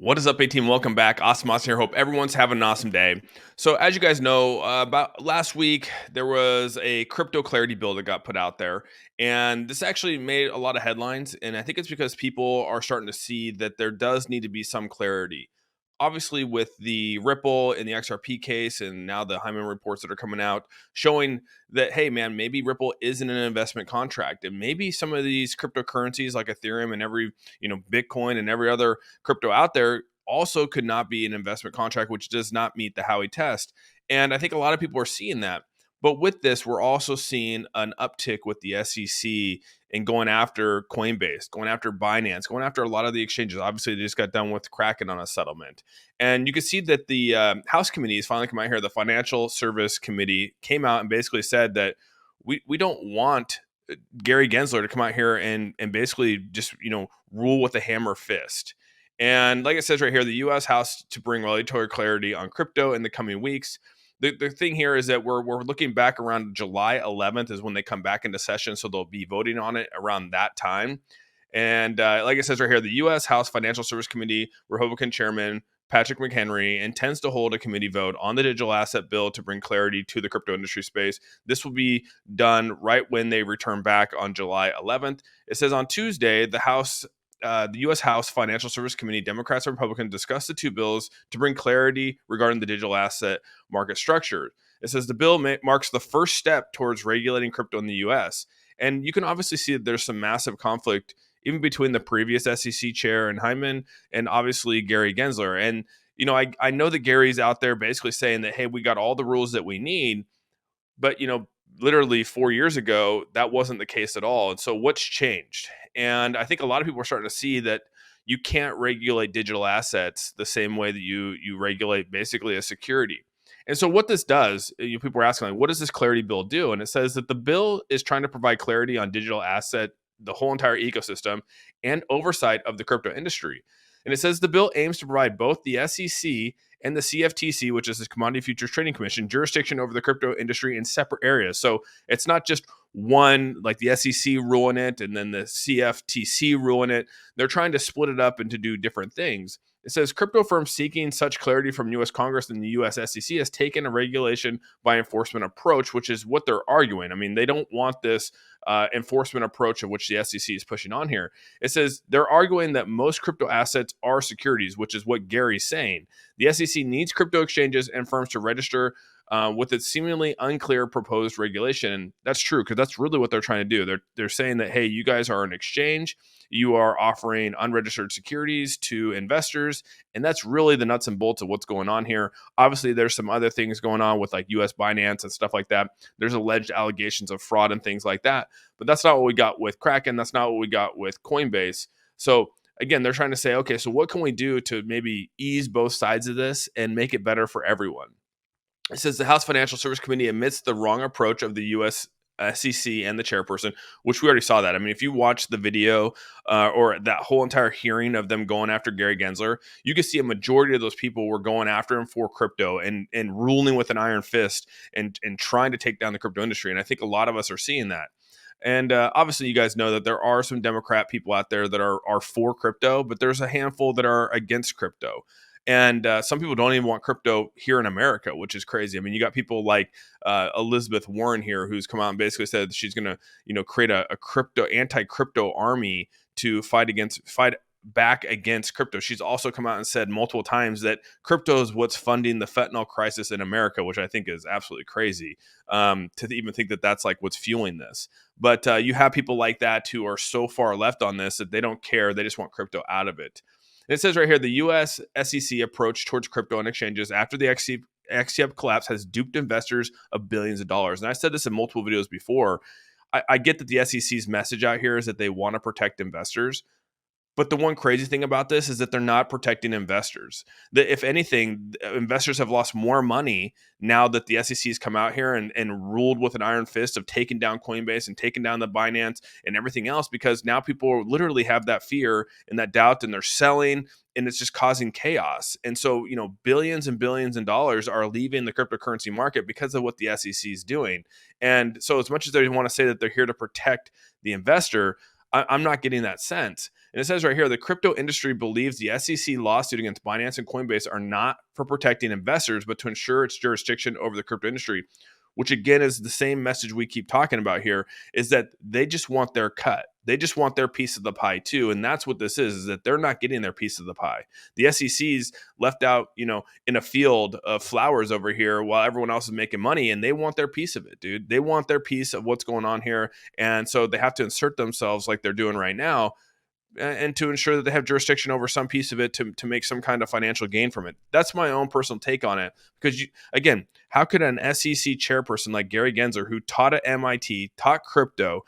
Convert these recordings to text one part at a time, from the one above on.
What is up, A-Team? Welcome back. AuzSOME here. Hope everyone's having an awesome day. So, as you guys know, about last week, there was a crypto clarity bill that got put out there. And this actually made a lot of headlines. And I think it's because people are starting to see that there does need to be some clarity. Obviously, with the Ripple and the XRP case, and now the Hyman reports that are coming out showing that, hey, man, maybe Ripple isn't an investment contract. And maybe some of these cryptocurrencies like Ethereum and Bitcoin and every other crypto out there also could not be an investment contract, which does not meet the Howey test. And I think a lot of people are seeing that. But with this, we're also seeing an uptick with the SEC and going after Coinbase, going after Binance, going after a lot of the exchanges. Obviously, they just got done with Kraken on a settlement. And you can see that the House committees finally come out here. The Financial Service Committee came out and basically said that we don't want Gary Gensler to come out here and basically just rule with a hammer fist. And like it says right here, the U.S. House to bring regulatory clarity on crypto in the coming weeks. The thing here is that we're looking back around July 11th is when they come back into session, so they'll be voting on it around that time. And like it says right here, the U.S. House Financial Service Committee Republican Chairman Patrick McHenry intends to hold a committee vote on the digital asset bill to bring clarity to the crypto industry space. This will be done right when they return back on July 11th. It says on Tuesday, the U.S. House Financial Service Committee, Democrats and Republicans discussed the two bills to bring clarity regarding the digital asset market structure. It says the bill marks the first step towards regulating crypto in the U.S. And you can obviously see that there's some massive conflict even between the previous SEC chair and Hyman and obviously Gary Gensler. And, I know that Gary's out there basically saying that, hey, we got all the rules that we need. But, literally 4 years ago, that wasn't the case at all. And so what's changed? And I think a lot of people are starting to see that you can't regulate digital assets the same way that you regulate basically a security. And so what this does, people are asking, like, what does this clarity bill do? And it says that the bill is trying to provide clarity on digital asset, the whole entire ecosystem, and oversight of the crypto industry. And it says the bill aims to provide both the SEC and the CFTC, which is the Commodity Futures Trading Commission, jurisdiction over the crypto industry in separate areas. So it's not just one, like the SEC ruling it and then the CFTC ruling it. They're trying to split it up and to do different things. It says crypto firms seeking such clarity from U.S. Congress and the U.S. SEC has taken a regulation by enforcement approach, which is what they're arguing. I mean, they don't want this enforcement approach of which the SEC is pushing on here. It says they're arguing that most crypto assets are securities, which is what Gary's saying. The SEC needs crypto exchanges and firms to register with its seemingly unclear proposed regulation. And that's true, because that's really what they're trying to do. They're saying that, hey, you guys are an exchange. You are offering unregistered securities to investors. And that's really the nuts and bolts of what's going on here. Obviously, there's some other things going on with like US Binance and stuff like that. There's alleged allegations of fraud and things like that. But that's not what we got with Kraken. That's not what we got with Coinbase. So again, they're trying to say, okay, so what can we do to maybe ease both sides of this and make it better for everyone? It says the House Financial Service Committee admits the wrong approach of the U.S. SEC and the chairperson, which we already saw that. I mean, if you watch the video or that whole entire hearing of them going after Gary Gensler, you can see a majority of those people were going after him for crypto and ruling with an iron fist and trying to take down the crypto industry. And I think a lot of us are seeing that. And obviously, you guys know that there are some Democrat people out there that are for crypto, but there's a handful that are against crypto. And some people don't even want crypto here in America, which is crazy. I mean, you got people like Elizabeth Warren here, who's come out and basically said she's going to, create a anti-crypto army to fight back against crypto. She's also come out and said multiple times that crypto is what's funding the fentanyl crisis in America, which I think is absolutely crazy to even think that that's like what's fueling this. But you have people like that who are so far left on this that they don't care. They just want crypto out of it. And it says right here, the U.S. SEC approach towards crypto and exchanges after the XCEP collapse has duped investors of billions of dollars. And I said this in multiple videos before. I get that the SEC's message out here is that they want to protect investors. But the one crazy thing about this is that they're not protecting investors. That if anything, investors have lost more money now that the SEC has come out here and ruled with an iron fist of taking down Coinbase and taking down the Binance and everything else, because now people literally have that fear and that doubt and they're selling and it's just causing chaos. And so, billions and billions of dollars are leaving the cryptocurrency market because of what the SEC is doing. And so as much as they want to say that they're here to protect the investor, I'm not getting that sense. And it says right here, the crypto industry believes the SEC lawsuit against Binance and Coinbase are not for protecting investors, but to ensure its jurisdiction over the crypto industry, which again is the same message we keep talking about here, is that they just want their cut. They just want their piece of the pie too. And that's what this is that they're not getting their piece of the pie. The SEC's left out, in a field of flowers over here while everyone else is making money, and they want their piece of it, dude. They want their piece of what's going on here. And so they have to insert themselves like they're doing right now, and to ensure that they have jurisdiction over some piece of it to make some kind of financial gain from it. That's my own personal take on it. Because, again, how could an SEC chairperson like Gary Gensler, who taught at MIT, taught crypto,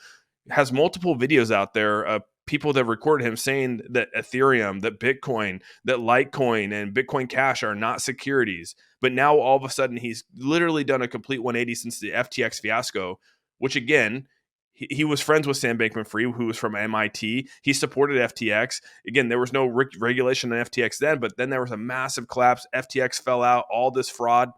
has multiple videos out there of people that recorded him saying that Ethereum, that Bitcoin, that Litecoin, and Bitcoin Cash are not securities. But now all of a sudden he's literally done a complete 180 since the FTX fiasco, which again, he was friends with Sam Bankman-Fried, who was from MIT. He supported FTX. Again, there was no regulation on FTX then, but then there was a massive collapse. FTX fell out, all this fraud.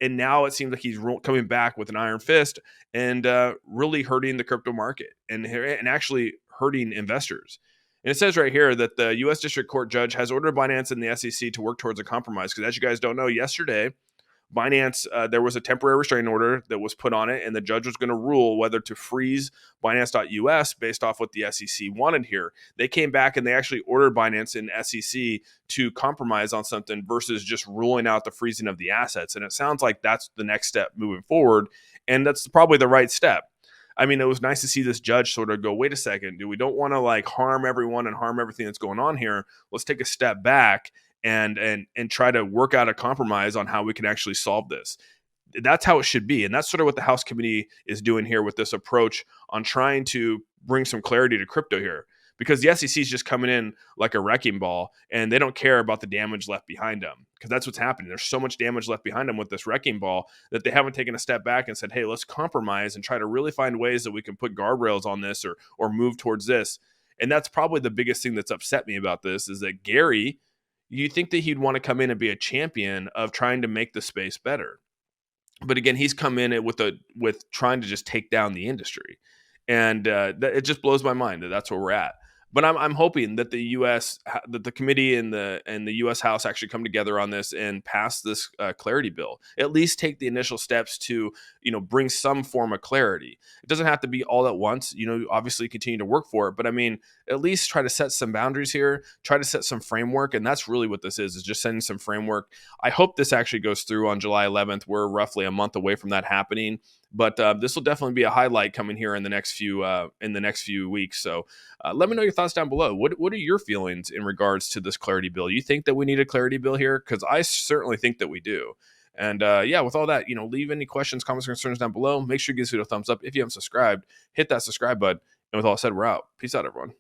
And now it seems like he's coming back with an iron fist and really hurting the crypto market and actually hurting investors. And it says right here that the U.S. District Court judge has ordered Binance and the SEC to work towards a compromise. Because as you guys don't know, yesterday, Binance, there was a temporary restraining order that was put on it, and the judge was going to rule whether to freeze Binance.us based off what the SEC wanted here. They came back and they actually ordered Binance and SEC to compromise on something versus just ruling out the freezing of the assets. And it sounds like that's the next step moving forward, and that's probably the right step. I mean, it was nice to see this judge sort of go, wait a second, dude, we don't want to like harm everyone and harm everything that's going on here. Let's take a step back and try to work out a compromise on how we can actually solve this. That's how it should be. And that's sort of what the House Committee is doing here with this approach on trying to bring some clarity to crypto here. Because the SEC is just coming in like a wrecking ball, and they don't care about the damage left behind them. Because that's what's happening. There's so much damage left behind them with this wrecking ball that they haven't taken a step back and said, hey, let's compromise and try to really find ways that we can put guardrails on this or move towards this. And that's probably the biggest thing that's upset me about this is that Gary, you think that he'd want to come in and be a champion of trying to make the space better. But again, he's come in with trying to just take down the industry. And it just blows my mind that that's where we're at. But I'm hoping that the committee and the U.S. House actually come together on this and pass this clarity bill. At least take the initial steps to bring some form of clarity. It doesn't have to be all at once. Obviously continue to work for it, but I mean, at least try to set some boundaries here. Try to set some framework, and that's really what this is just setting some framework. I hope this actually goes through on July 11th. We're roughly a month away from that happening. But this will definitely be a highlight coming here in the next few weeks. So let me know your thoughts down below. What are your feelings in regards to this clarity bill? You think that we need a clarity bill here? Because I certainly think that we do. And with all that, leave any questions, comments, or concerns down below. Make sure you give this video a thumbs up. If you haven't subscribed, hit that subscribe button. And with all said, we're out. Peace out, everyone.